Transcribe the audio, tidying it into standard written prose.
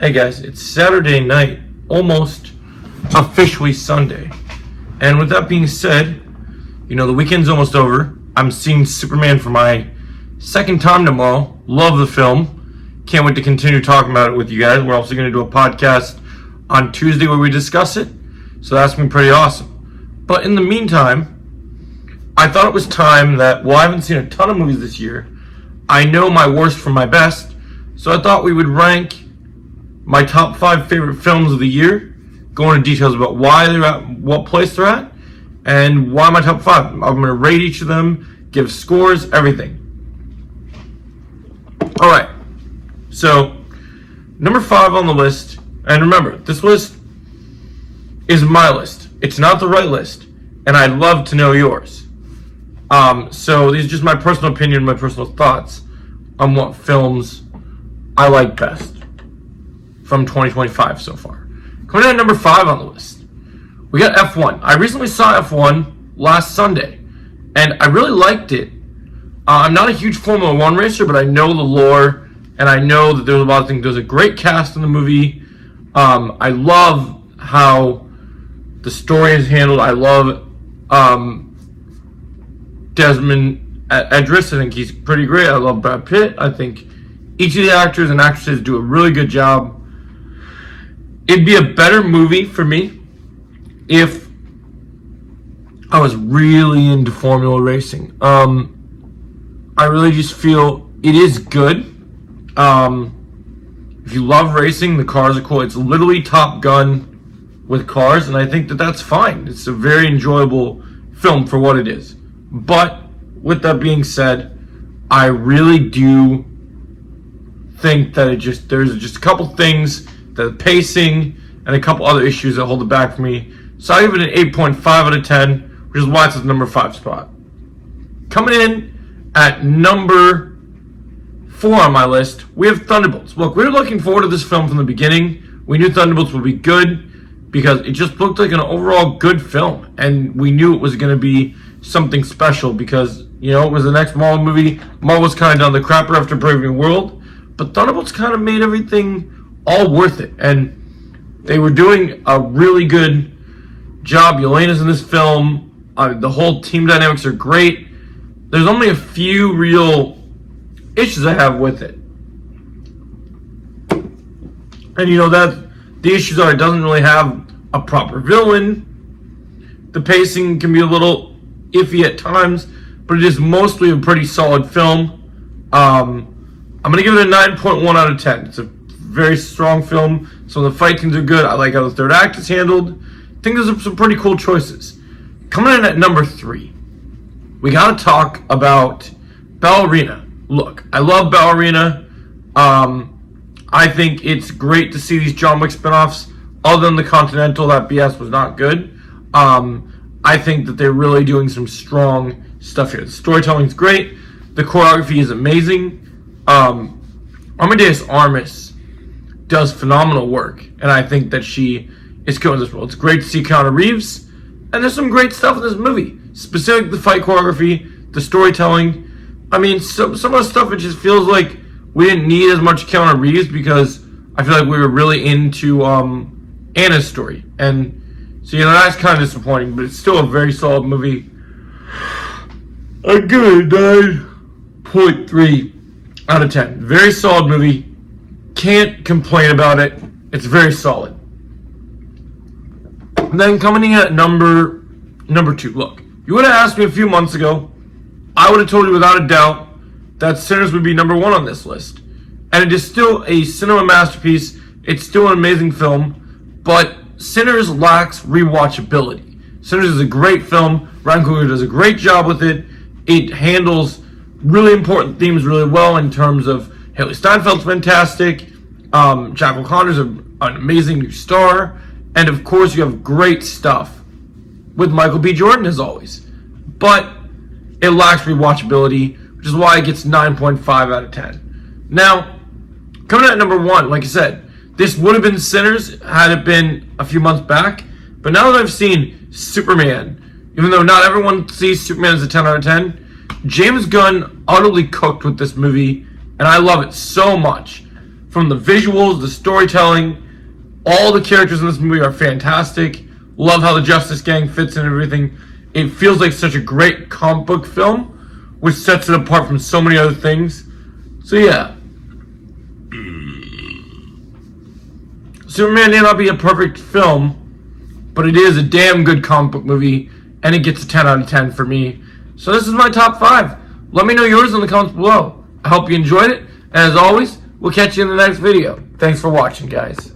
Hey guys, it's Saturday night, almost officially Sunday. And with that being said, the weekend's almost over. I'm seeing Superman for my second time tomorrow. Love the film. Can't wait to continue talking about it with you guys. We're also going to do a podcast on Tuesday where we discuss it. So that's been pretty awesome. But in the meantime, I thought it was time that, I haven't seen a ton of movies this year. I know my worst from my best. So I thought we would rank my top 5 favorite films of the year, go into details about why they're at, what place they're at, and why my top 5. I'm going to rate each of them, give scores, everything. Alright, so number 5 on the list, and remember, this list is my list. It's not the right list, and I'd love to know yours. So these are just my personal opinion, my personal thoughts on what films I like best from 2025 so far. Coming in at number 5 on the list, we got F1. I recently saw F1 last Sunday, and I really liked it. I'm not a huge Formula 1 racer, but I know the lore, and I know that there's a lot of things. There's a great cast in the movie. I love how the story is handled. I love Desmond Idris. I think he's pretty great. I love Brad Pitt. I think each of the actors and actresses do a really good job. It'd be a better movie for me if I was really into Formula racing. I really just feel it is good. If you love racing, the cars are cool. It's literally Top Gun with cars, and I think that that's fine. It's a very enjoyable film for what it is. But with that being said, I really do think that there's just a couple things, the pacing, and a couple other issues that hold it back for me. So I give it an 8.5 out of 10, which is why it's at the number 5 spot. Coming in at number 4 on my list, we have Thunderbolts. Look, we were looking forward to this film from the beginning. We knew Thunderbolts would be good because it just looked like an overall good film. And we knew it was going to be something special because, it was the next Marvel movie. Marvel was kind of done the crapper after Brave New World. But Thunderbolts kind of made everything all worth it, and they were doing a really good job. Yelena's in this film. The whole team dynamics are great. There's only a few real issues I have with it, and that the issues are it doesn't really have a proper villain. The pacing can be a little iffy at times, but it is mostly a pretty solid film. I'm going to give it a 9.1 out of 10. It's a very strong film. Some of the fight scenes are good. I like how the third act is handled. I think there's some pretty cool choices. Coming in at number 3, we got to talk about Ballerina. Look, I love Ballerina. I think it's great to see these John Wick spinoffs. Other than the Continental, that BS was not good. I think that they're really doing some strong stuff here. The storytelling is great. The choreography is amazing. Amadeus Armas does phenomenal work, and I think that she is killing this role. It's great to see Keanu Reeves, and there's some great stuff in this movie. Specifically, the fight choreography, the storytelling. I mean, some of the stuff, it just feels like we didn't need as much Keanu Reeves because I feel like we were really into Anna's story, and So, that's kind of disappointing, but it's still a very solid movie. I give it a 9.3 out of 10. Very solid movie. Can't complain about it. It's very solid. And then coming in at number 2. Look, you would have asked me a few months ago, I would have told you without a doubt that Sinners would be number 1 on this list. And it is still a cinema masterpiece. It's still an amazing film, but Sinners lacks rewatchability. Sinners is a great film. Ryan Coogler does a great job with it. It handles really important themes really well in terms of Haley Steinfeld's fantastic. Jack O'Connor's an amazing new star. And of course, you have great stuff with Michael B. Jordan as always. But it lacks rewatchability, which is why it gets 9.5 out of 10. Now, coming in at number 1, like I said, this would have been Sinners had it been a few months back. But now that I've seen Superman, even though not everyone sees Superman as a 10 out of 10, James Gunn utterly cooked with this movie, and I love it so much. From the visuals, the storytelling, all the characters in this movie are fantastic. Love how the Justice Gang fits in and everything. It feels like such a great comic book film, which sets it apart from so many other things. So yeah. Superman may not be a perfect film, but it is a damn good comic book movie, and it gets a 10 out of 10 for me. So this is my top 5. Let me know yours in the comments below. I hope you enjoyed it, and as always, we'll catch you in the next video. Thanks for watching, guys.